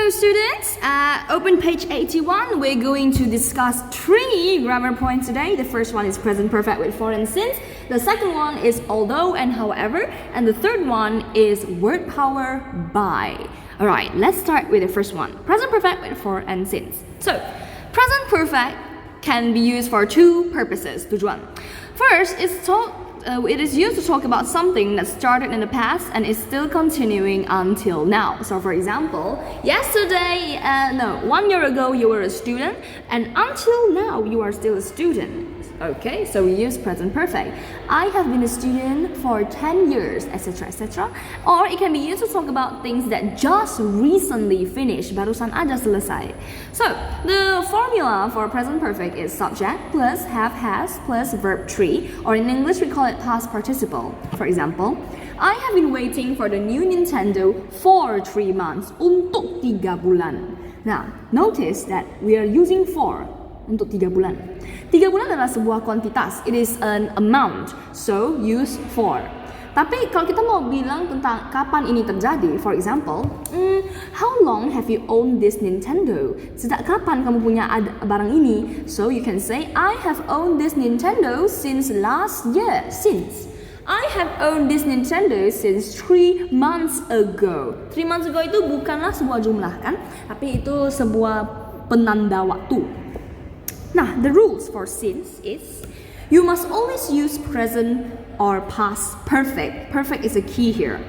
So students, open page 81. We're going to discuss 3 grammar points today. The first one is present perfect with for and since. The second one is although and however. And the third one is word power by. Alright, let's start with the first one. Present perfect with for and since. So, present perfect can be used for 2 purposes. Tujuan. First, it is used to talk about something that started in the past and is still continuing until now. So for example, 1 year ago you were a student and until now you are still a student. Okay, so we use present perfect. I have been a student for 10 years, etc, etc. Or it can be used to talk about things that just recently finished, barusan aja selesai. So the formula for present perfect is subject plus have has plus verb 3, or in English we call it past participle. For example, I have been waiting for the new Nintendo for 3 months, untuk 3 bulan. Now, notice that we are using for untuk 3 bulan. 3 bulan adalah sebuah kuantitas. It is an amount. So, use for. Tapi kalau kita mau bilang tentang kapan ini terjadi, for example, how long have you owned this Nintendo? Sejak kapan kamu punya barang ini? So, you can say, I have owned this Nintendo since last year. Since. I have owned this Nintendo since 3 months ago. 3 months ago itu bukanlah sebuah jumlah kan? Tapi itu sebuah penanda waktu. Nah, the rules for since is you must always use present or past perfect. Perfect is a key here.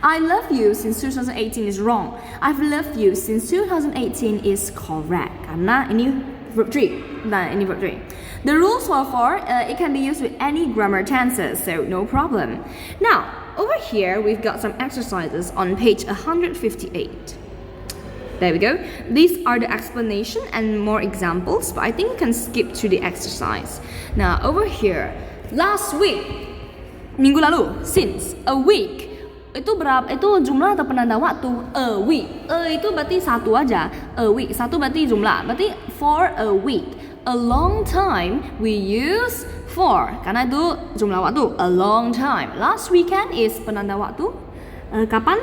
I love you since 2018 is wrong. I've loved you since 2018 is correct. Karena ini verb 3. Nah, ini verb 3. The rules for it can be used with any grammar tenses, so no problem. Now, over here we've got some exercises on page 158. There we go. These are the explanation and more examples, but I think you can skip to the exercise. Now, over here, last week, minggu lalu, since, a week, itu berapa? Itu jumlah atau penanda waktu? A week. Itu berarti satu aja. A week. Satu berarti jumlah. Berarti for a week. A long time, we use for. Karena itu jumlah waktu. A long time. Last weekend is penanda waktu. Kapan?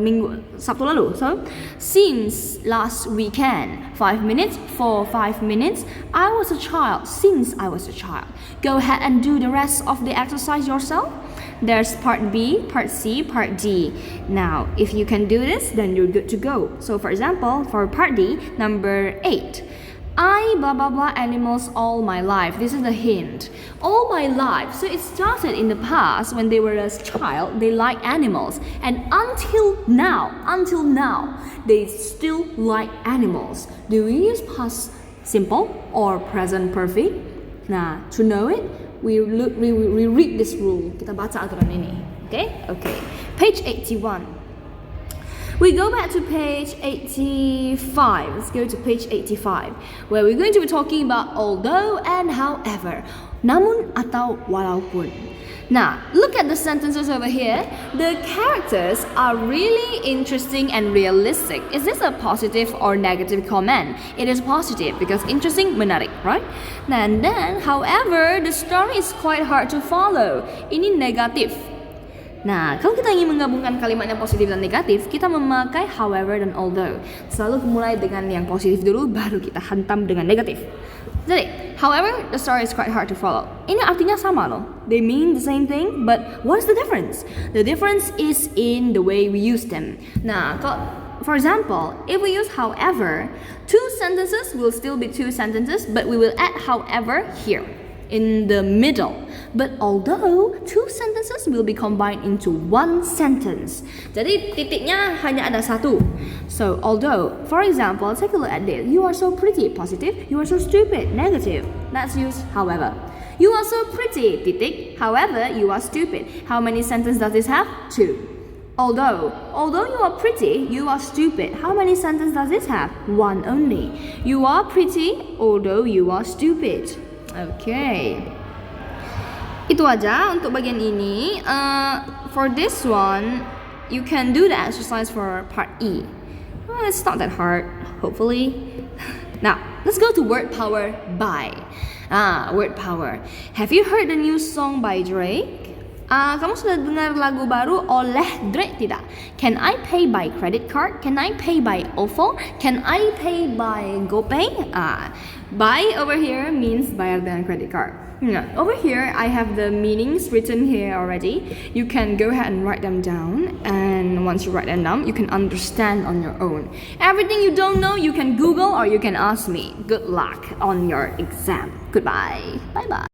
Minggu Sabtu lalu. So, since last weekend, 5 minutes, for 5 minutes, I was a child, since I was a child. Go ahead and do the rest of the exercise yourself. There's part B, part C, part D. Now, if you can do this, then you're good to go. So, for example, for part D, number 8. I blah blah blah animals all my life. This is the hint. All my life. So it started in the past when they were a child, they like animals. And until now, they still like animals. Do we use past simple or present perfect? Nah, to know it, we read this rule. Kita baca aturan ini. Okay? Okay. Page 81. We go back to page 85. Let's go to page 85, where we're going to be talking about although and however. Namun atau walaupun. Now, look at the sentences over here. The characters are really interesting and realistic. Is this a positive or negative comment? It is positive because interesting, menarik, right? And then, however, the story is quite hard to follow. Ini negatif. Nah, kalau kita ingin menggabungkan kalimat yang positif dan negatif, kita memakai however dan although. Selalu mulai dengan yang positif dulu, baru kita hantam dengan negatif. Jadi, however, the story is quite hard to follow. Ini artinya sama loh. They mean the same thing, but what is the difference? The difference is in the way we use them. Nah, for example, if we use however, 2 sentences will still be 2 sentences, but we will add however here in the middle. But although 2 sentences will be combined into 1 sentence. Jadi titiknya hanya ada 1. So although, for example, take a look at this. You are so pretty, positive. You are so stupid, negative. Let's use however. You are so pretty, titik. However, you are stupid. How many sentences does this have? 2. Although you are pretty, you are stupid. How many sentences does this have? 1 only. You are pretty, although you are stupid. Okay. Itu aja untuk bagian ini. For this one, you can do the exercise for part E. Well, it's not that hard, hopefully. Now, let's go to word power by. Word power. Have you heard the new song by Drake? Kamu sudah dengar lagu baru oleh Drake tidak? Can I pay by credit card? Can I pay by OVO? Can I pay by GoPay? Buy over here means bayar dengan credit card. Over here, I have the meanings written here already. You can go ahead and write them down. And once you write them down, you can understand on your own. Everything you don't know, you can Google or you can ask me. Good luck on your exam. Goodbye. Bye-bye.